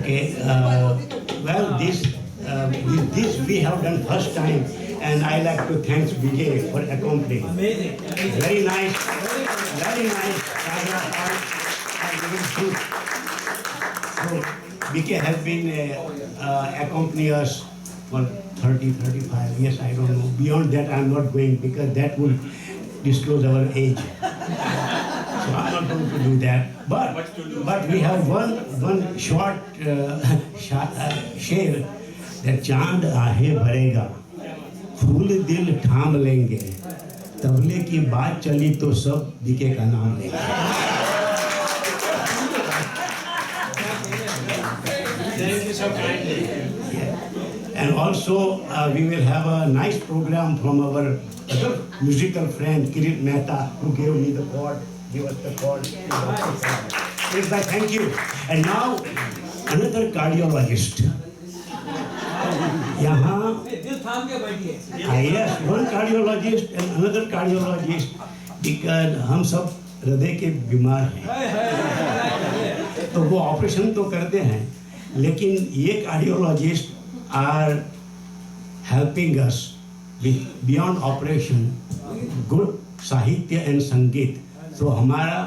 Okay, well, with this we have done first time, and I like to thank Vijay for accompanying. Amazing. Very nice, very nice. So, BK has been accompanying us for 30, 35 years, I don't know. Beyond that, I'm not going because that would disclose our age. So I'm not going to do that. But we have one short शेर that चांद आहे भरेगा, फूल दिल थाम लेंगे, तबले की बात चली तो सब बीके का नाम लेंगे. Thank you so kindly. And also we will have a nice program from our other musical friend Kirit Mehta, who gave me the chord, give us the chord. Yes, thank you. And now another cardiologist. यहाँ दिल थाम के बैठिए. yes, one cardiologist and another cardiologist, because हम सब हृदय के बीमार हैं, तो वो ऑपरेशन तो करते हैं, लेकिन ये cardiologist are helping us with beyond operation good साहित्य and संगीत. तो हमारा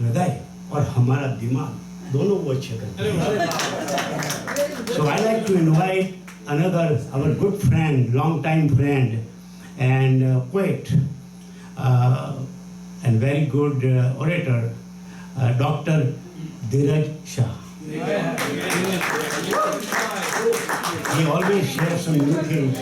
हृदय और हमारा दिमाग दोनों वो अच्छे करते हैं. So I like to invite another our good friend, long time friend, and poet and very good orator, Dr. Dheeraj Shah. He always shares some new things.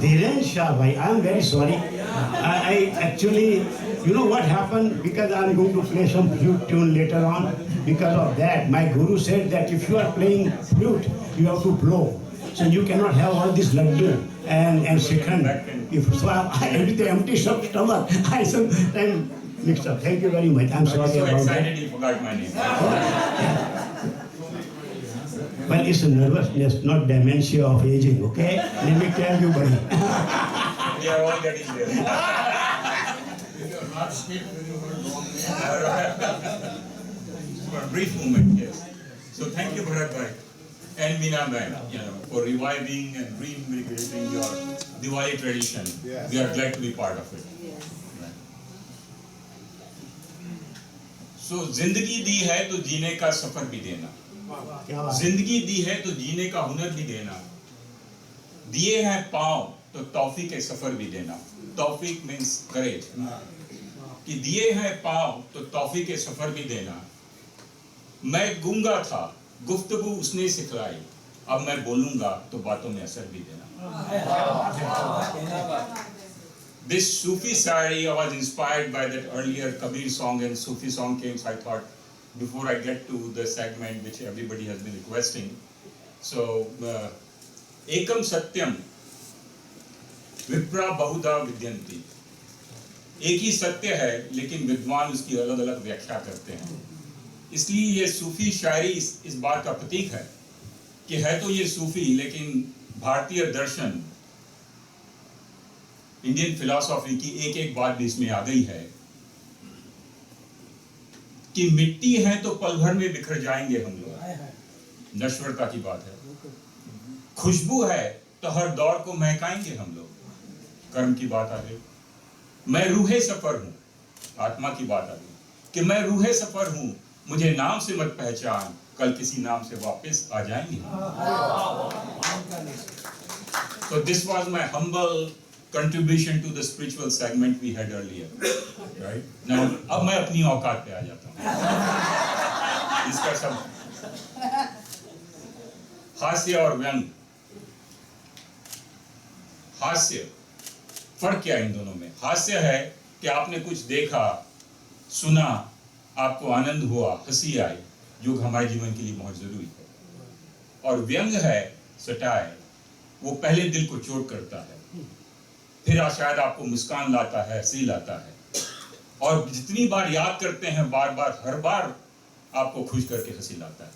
Dheeraj Shah, bhai, I am very sorry. I actually, you know what happened? Because I am going to play some flute tune later on. Because of that, my guru said that if you are playing flute, you have to blow. So you cannot have all this laddu and shikhand. So I with the empty stomach, I sometimes mixed up. Thank you very much. I'm sorry so about excited that. you forgot my name. Well, it's a nervousness, not dementia of aging, okay? Let me tell you, buddy. We are all getting there. For a brief moment, yes. So thank you, Bharat Bhai and Meena Bhai, for reviving and reinvigorating your Diwali tradition. Yes. We are glad to be part of it. Right. So जिंदगी दी है तो जीने का सफर भी देना. जिंदगी दी है तो जीने का हुनर भी देना. दिए हैं पाँव तो तौफीक के सफर भी देना. तौफीक मीन्स करेज. कि दिए हैं पाँव तो तौफीक के सफर भी देना. मैं गूंगा था, गुफ्तगू उसने सिखलाई, अब मैं बोलूंगा तो बातों में असर भी देना. This Sufi Sari was inspired by that earlier Kabir song, and Sufi song came, so I thought before I get to the segment which everybody has been requesting. So, Ekam Satyam Vipra Bahuda Vidyanti. एक ही सत्य है, लेकिन विद्वान उसकी अलग अलग व्याख्या करते हैं. इसलिए ये सूफी शायरी इस बात का प्रतीक है कि है तो ये सूफी, लेकिन भारतीय दर्शन, इंडियन फिलॉसफी की एक एक बात भी इसमें आ गई है कि मिट्टी है तो पल भर में बिखर जाएंगे हम लोग, नश्वरता की बात है. खुशबू है तो हर दौर को महकाएंगे हम लोग, कर्म की बात आ गई. मैं रूहे सफर हूं, आत्मा की बात आ गई कि मैं रूहे सफर हूं, मुझे नाम से मत पहचान, कल किसी नाम से वापस आ जाएंगे. So this was my humble contribution to the spiritual segment we had earlier, right? Now, अब मैं अपनी औकात पे आ जाता हूँ. इसका सब हास्य और व्यंग. हास्य, फर्क क्या है इन दोनों में? हास्य है कि आपने कुछ देखा, सुना, आपको आनंद हुआ, हंसी आई, जो हमारे जीवन के लिए बहुत जरूरी है. और व्यंग है, सटायर, वो पहले दिल को चोट करता है, फिर शायद आपको मुस्कान लाता है, हंसी लाता है, और जितनी बार याद करते हैं, बार बार, हर बार आपको खुश करके हंसी लाता है.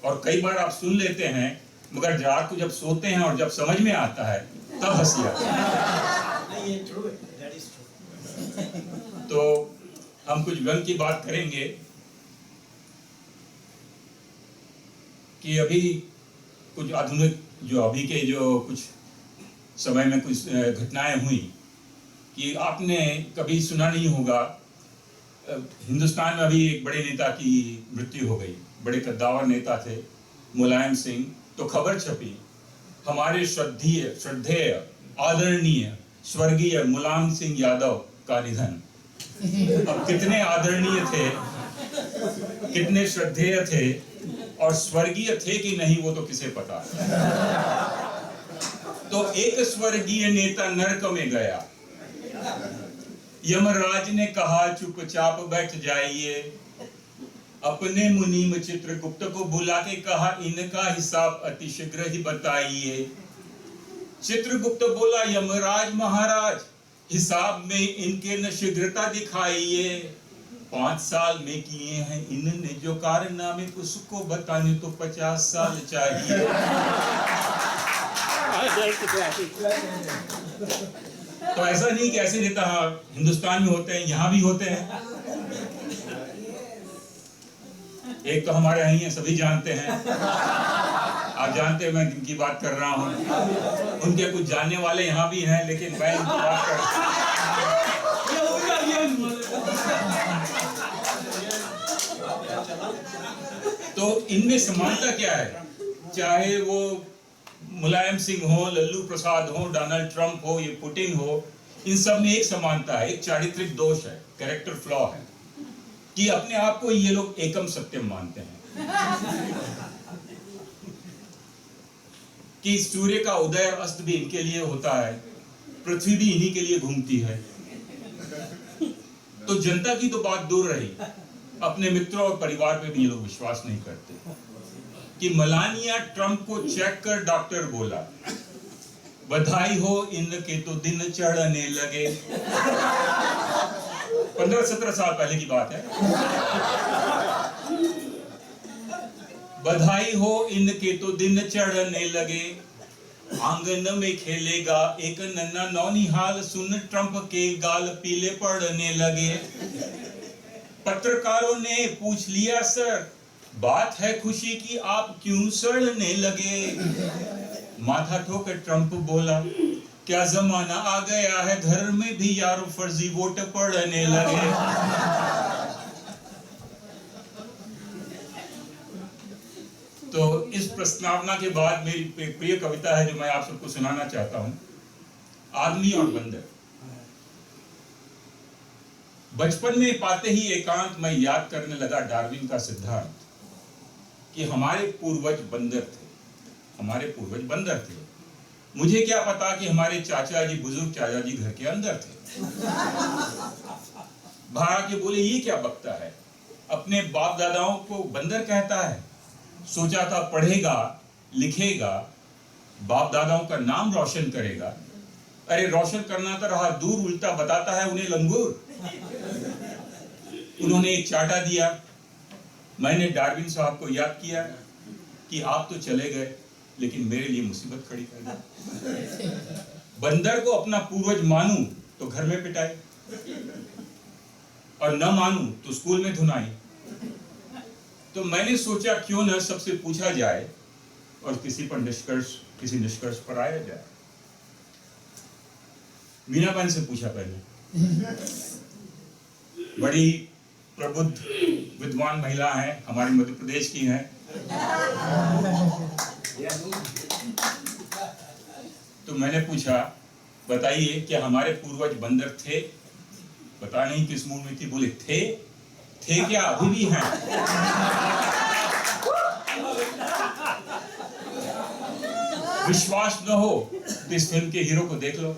और कई बार आप सुन लेते हैं, मगर रात को जब सोते हैं और जब समझ में आता है, तब हंसी आती है. तो हम कुछ व्यंग की बात करेंगे कि अभी कुछ आधुनिक जो अभी के जो कुछ समय में कुछ घटनाएं हुई कि आपने कभी सुना नहीं होगा, हिंदुस्तान में अभी एक बड़े नेता की मृत्यु हो गई, बड़े कद्दावर नेता थे मुलायम सिंह। तो खबर छपी हमारे श्रद्धेय आदरणीय स्वर्गीय मुलायम सिंह यादव का निधन। अब कितने आदरणीय थे, कितने श्रद्धेय थे और स्वर्गीय थे कि नहीं वो तो किसे पता। तो एक स्वर्गीय नेता नरक में गया, यमराज ने कहा चुपचाप बैठ जाइए। अपने मुनीम चित्रगुप्त को बुला के कहा इनका हिसाब अतिशीघ्र ही बताइए। चित्रगुप्त बोला यमराज महाराज हिसाब में इनके न शीघ्रता दिखाइए। 5 साल में किए हैं इनने जो कारनामे, उसको बताने तो 50 साल चाहिए। तो ऐसा नहीं कि ऐसे नेता हिंदुस्तान में होते हैं, यहाँ भी होते हैं। एक तो हमारे यहाँ ही है, सभी जानते हैं, आप जानते हैं मैं किनकी बात कर रहा हूँ। उनके कुछ जानने वाले यहाँ भी हैं, लेकिन मैं इनकी बात कर तो इनमें समानता क्या है? चाहे वो मुलायम सिंह हो, लल्लू प्रसाद हो, डोनाल्ड ट्रंप हो, ये पुतिन हो, इन सब में एक समानता है, एक चारित्रिक दोष है, कैरेक्टर फ्लॉ है कि अपने आप को ये लोग एकम सत्यम मानते हैं कि सूर्य का उदय और अस्त भी इनके लिए होता है, पृथ्वी भी इन्हीं के लिए घूमती है। तो जनता की तो बात दूर रही, अपने मित्रों और परिवार पे भी ये लोग विश्वास नहीं करते कि मलानिया ट्रंप को चेक कर डॉक्टर बोला बधाई हो इनके तो दिन चढ़ने लगे। 15-17 साल पहले की बात है। बधाई हो इनके तो दिन चढ़ने लगे, आंगन में खेलेगा एक नन्ना नौनिहाल, सुन ट्रंप के गाल पीले पड़ने लगे। पत्रकारों ने पूछ लिया सर बात है खुशी की, आप क्यों सड़ने लगे? माथा ठोकर ट्रंप बोला क्या जमाना आ गया है, घर में भी यारो फर्जी वोट पड़ने लगे। तो इस प्रस्तावना के बाद मेरी प्रिय कविता है जो मैं आप सबको सुनाना चाहता हूं, आदमी और बंदर। बचपन में पाते ही एकांत में याद करने लगा डार्विन का सिद्धांत कि हमारे पूर्वज बंदर थे, हमारे पूर्वज बंदर थे। मुझे क्या पता कि हमारे चाचा जी, बुजुर्ग चाचा जी घर के अंदर थे। भाग के बोले ये क्या बकता है, अपने बाप दादाओं को बंदर कहता है। सोचा था पढ़ेगा लिखेगा, बाप दादाओं का नाम रोशन करेगा। अरे रोशन करना तो रहा दूर, उल्टा बताता है उन्हें लंगूर। उन्होंने एक चाटा दिया। मैंने डार्विन साहब को याद किया कि आप तो चले गए लेकिन मेरे लिए मुसीबत खड़ी कर दी। बंदर को अपना पूर्वज मानूं तो घर में पिटाई, और न मानूं तो स्कूल में धुनाई। तो मैंने सोचा क्यों न सबसे पूछा जाए और किसी निष्कर्ष पर आया जाए। मीना बहन से पूछा पहले, बड़ी प्रबुद्ध विद्वान महिला हैं, हमारे मध्य प्रदेश की हैं। तो मैंने पूछा बताइए क्या हमारे पूर्वज बंदर थे? पता नहीं किस मुंह में थी, बोले थे क्या अभी भी हैं? विश्वास न हो तो इस फिल्म के हीरो को देख लो।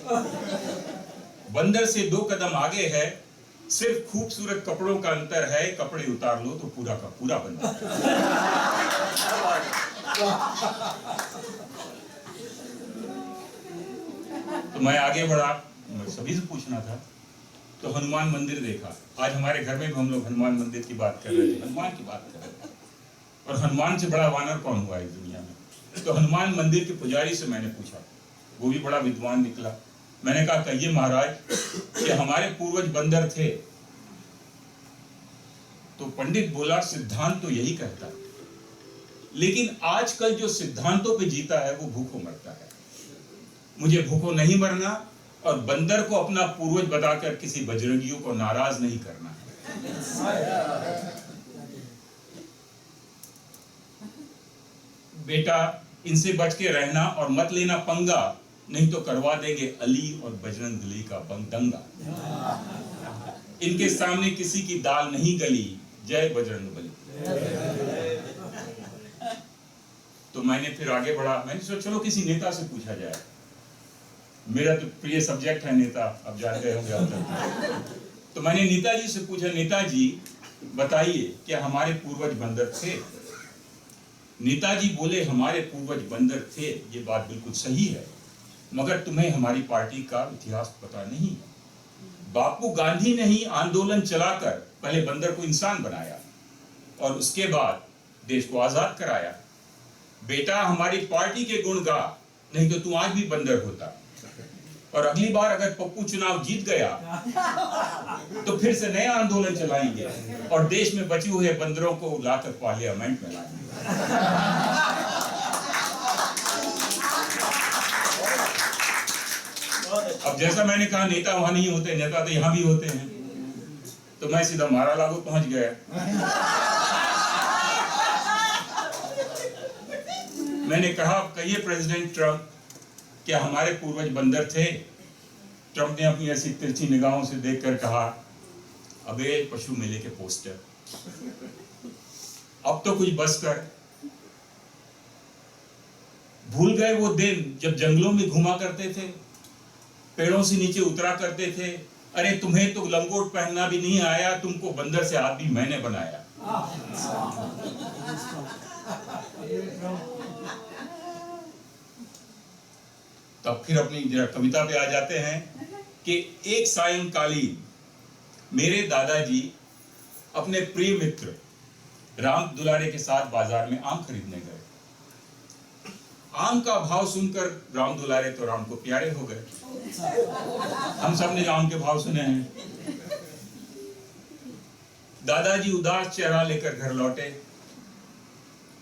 बंदर से 2 कदम आगे है, सिर्फ खूबसूरत कपड़ों का अंतर है, कपड़े उतार लो तो पूरा का पूरा बंदर। तो मैं आगे बढ़ा, सभी से पूछना था। तो हनुमान मंदिर देखा। आज हमारे घर में भी हम लोग हनुमान मंदिर की बात कर रहे थे, हनुमान की बात कर रहे थे। और हनुमान से बड़ा वानर कौन हुआ इस दुनिया में? तो हनुमान मंदिर के पुजारी से मैंने पूछा, वो भी बड़ा विद्वान निकला। मैंने कहा कहिए महाराज कि हमारे पूर्वज बंदर थे, तो पंडित बोला सिद्धांत तो यही कहता है, लेकिन आजकल जो सिद्धांतों पे जीता है वो भूखों मरता है। मुझे भूखों नहीं मरना और बंदर को अपना पूर्वज बताकर किसी बजरंगियों को नाराज नहीं करना है। बेटा इनसे बच के रहना और मत लेना पंगा, नहीं तो करवा देंगे अली और बजरंग बली का दंगा। इनके सामने किसी की दाल नहीं गली, जय बजरंग बली। तो मैंने फिर आगे बढ़ा, मैंने सोचा चलो किसी नेता से पूछा जाए। मेरा तो प्रिय सब्जेक्ट है नेता, अब जान गए होंगे आप तक। तो मैंने नेताजी से पूछा, नेताजी बताइए क्या हमारे पूर्वज बंदर थे? नेताजी बोले हमारे पूर्वज बंदर थे, ये बात बिल्कुल सही है, मगर तुम्हें हमारी पार्टी का इतिहास पता नहीं। बापू गांधी ने ही आंदोलन चलाकर पहले बंदर को इंसान बनाया और उसके बाद देश को आजाद कराया। बेटा हमारी पार्टी के गुण गा, नहीं तो तू आज भी बंदर होता। और अगली बार अगर पप्पू चुनाव जीत गया तो फिर से नया आंदोलन चलाएंगे और देश में बचे हुए बंदरों को लाकर पार्लियामेंट में लाएंगे। अब जैसा मैंने कहा नेता वहां नहीं होते, नेता तो यहां भी होते हैं, तो मैं सीधा मारा लागू पहुंच गया। मैंने कहा कहिए प्रेसिडेंट ट्रंप, क्या हमारे पूर्वज बंदर थे? ट्रंप ने अपनी ऐसी तिरछी निगाहों से देखकर कहा, अबे पशु मेले के पोस्टर, अब तो कुछ बस कर। भूल गए वो दिन जब जंगलों में घुमा करते थे, पेड़ों से नीचे उतरा करते थे। अरे तुम्हें तो लंगोट पहनना भी नहीं आया, तुमको बंदर से आदमी मैंने बनाया। तब फिर अपनी कविता पे आ जाते हैं कि एक सायंकालीन मेरे दादाजी अपने प्रिय मित्र राम दुलारे के साथ बाजार में आम खरीदने गए। आम का भाव सुनकर राम दुलारे तो राम को प्यारे हो गए। हम सब ने आम के भाव सुने हैं। दादाजी उदास चेहरा लेकर घर लौटे।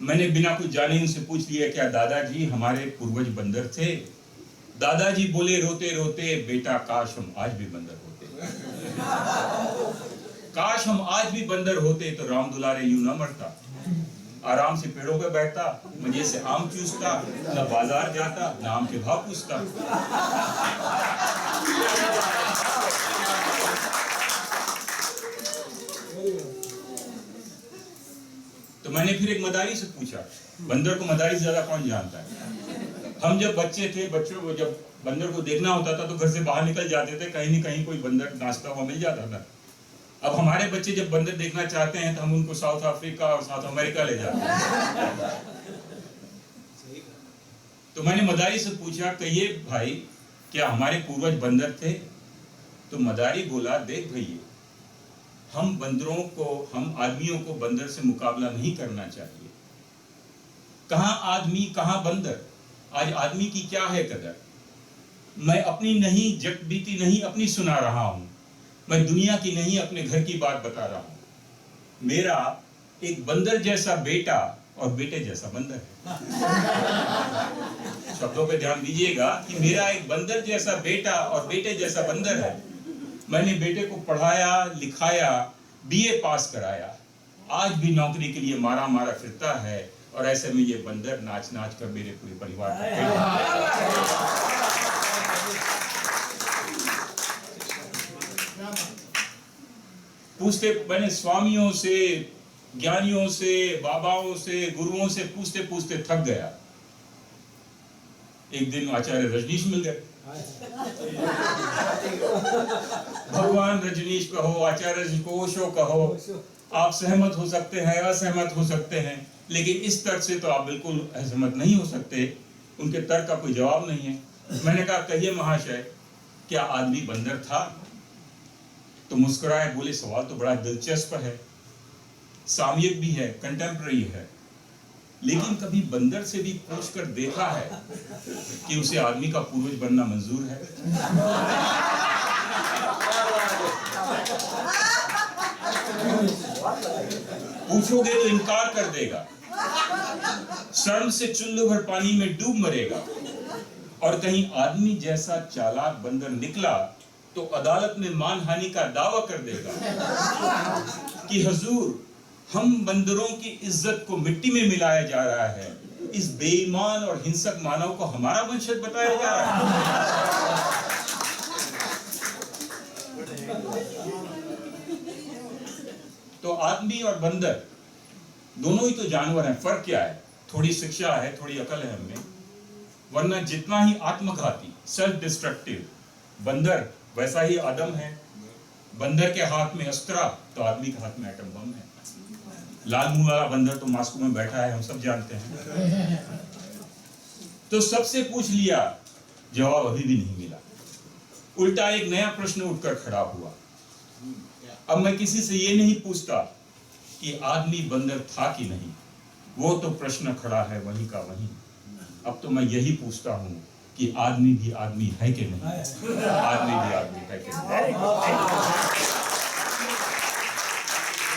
मैंने बिना कुछ जाने उनसे पूछ लिया, क्या दादाजी हमारे पूर्वज बंदर थे? दादाजी बोले रोते रोते, बेटा काश हम आज भी बंदर होते। काश हम आज भी बंदर होते तो राम दुलारे यूं न मरता, आराम से पेड़ों पे बैठता, मजे से आम चूसता, न बाजार जाता, न आम के भाव पूछता। तो मैंने फिर एक मदारी से पूछा, बंदर को मदारी ज्यादा कौन जानता है? हम जब बच्चे थे, बच्चों को जब बंदर को देखना होता था तो घर से बाहर निकल जाते थे, कहीं न कहीं कोई बंदर नाचता हुआ मिल जाता था। अब हमारे बच्चे जब बंदर देखना चाहते हैं तो हम उनको साउथ अफ्रीका और साउथ अमेरिका ले जाते हैं। तो मैंने मदारी से पूछा, कहिए भाई क्या हमारे पूर्वज बंदर थे? तो मदारी बोला, देख भैया, हम बंदरों को, हम आदमियों को बंदर से मुकाबला नहीं करना चाहिए। कहां आदमी कहां बंदर, आज आदमी की क्या है कदर। मैं अपनी नहीं, जग बीती नहीं अपनी सुना रहा हूं, मैं दुनिया की नहीं अपने घर की बात बता रहा हूं। मेरा एक बंदर जैसा बेटा और बेटे जैसा बंदर है। शब्दों पे ध्यान दीजिएगा कि मेरा एक बंदर जैसा बेटा और बेटे जैसा बंदर है। मैंने बेटे को पढ़ाया लिखाया, बीए पास कराया, आज भी नौकरी के लिए मारा मारा फिरता है, और ऐसे में ये बंदर नाच नाच कर मेरे पूरे परिवार को पूछते, मैंने स्वामियों से, ज्ञानियों से, बाबाओं से, गुरुओं से पूछते पूछते थक गया। एक दिन आचार्य रजनीश मिल गए। भगवान रजनीश कहो, आचार्य रजनीश को ओशो कहो, आप सहमत हो सकते हैं, असहमत हो सकते हैं, लेकिन इस तर्क से तो आप बिल्कुल असहमत नहीं हो सकते। उनके तर्क का कोई जवाब नहीं है। मैंने कहा, कहिए महाशय, क्या आदमी बंदर था? तो मुस्कुराए, बोले, सवाल तो बड़ा दिलचस्प है, सामयिक भी है, कंटेम्पररी है, लेकिन कभी बंदर से भी पूछ कर देखा है कि उसे आदमी का पूर्वज बनना मंजूर है? पूछोगे तो इनकार कर देगा, शर्म से चुल्लू भर पानी में डूब मरेगा। और कहीं आदमी जैसा चालाक बंदर निकला तो अदालत में मानहानि का दावा कर देगा कि हुजूर, हम बंदरों की इज्जत को मिट्टी में मिलाया जा रहा है, इस बेईमान और हिंसक मानव को हमारा वंशज बताया जा रहा है। तो आदमी और बंदर दोनों ही तो जानवर हैं, फर्क क्या है? थोड़ी शिक्षा है, थोड़ी अकल है हमें। वरना जितना ही आत्मघाती, सेल्फ डिस्ट्रक्टिव बंदर, वैसा ही आदम है। बंदर के हाथ में अस्त्र तो आदमी के हाथ में एटम बम है। लाल मुंह वाला बंदर तो मास्को में बैठा है, हम सब जानते हैं। तो सबसे पूछ लिया, जवाब अभी भी नहीं मिला। उल्टा एक नया प्रश्न उठकर खड़ा हुआ। अब मैं किसी से ये नहीं पूछता कि आदमी बंदर था कि नहीं, वो तो प्रश्न खड़ा है वहीं का वहीं। अब तो मैं यही पूछता हूँ कि आदमी भी आदमी है कि नहीं, आदमी भी आदमी है कि नहीं।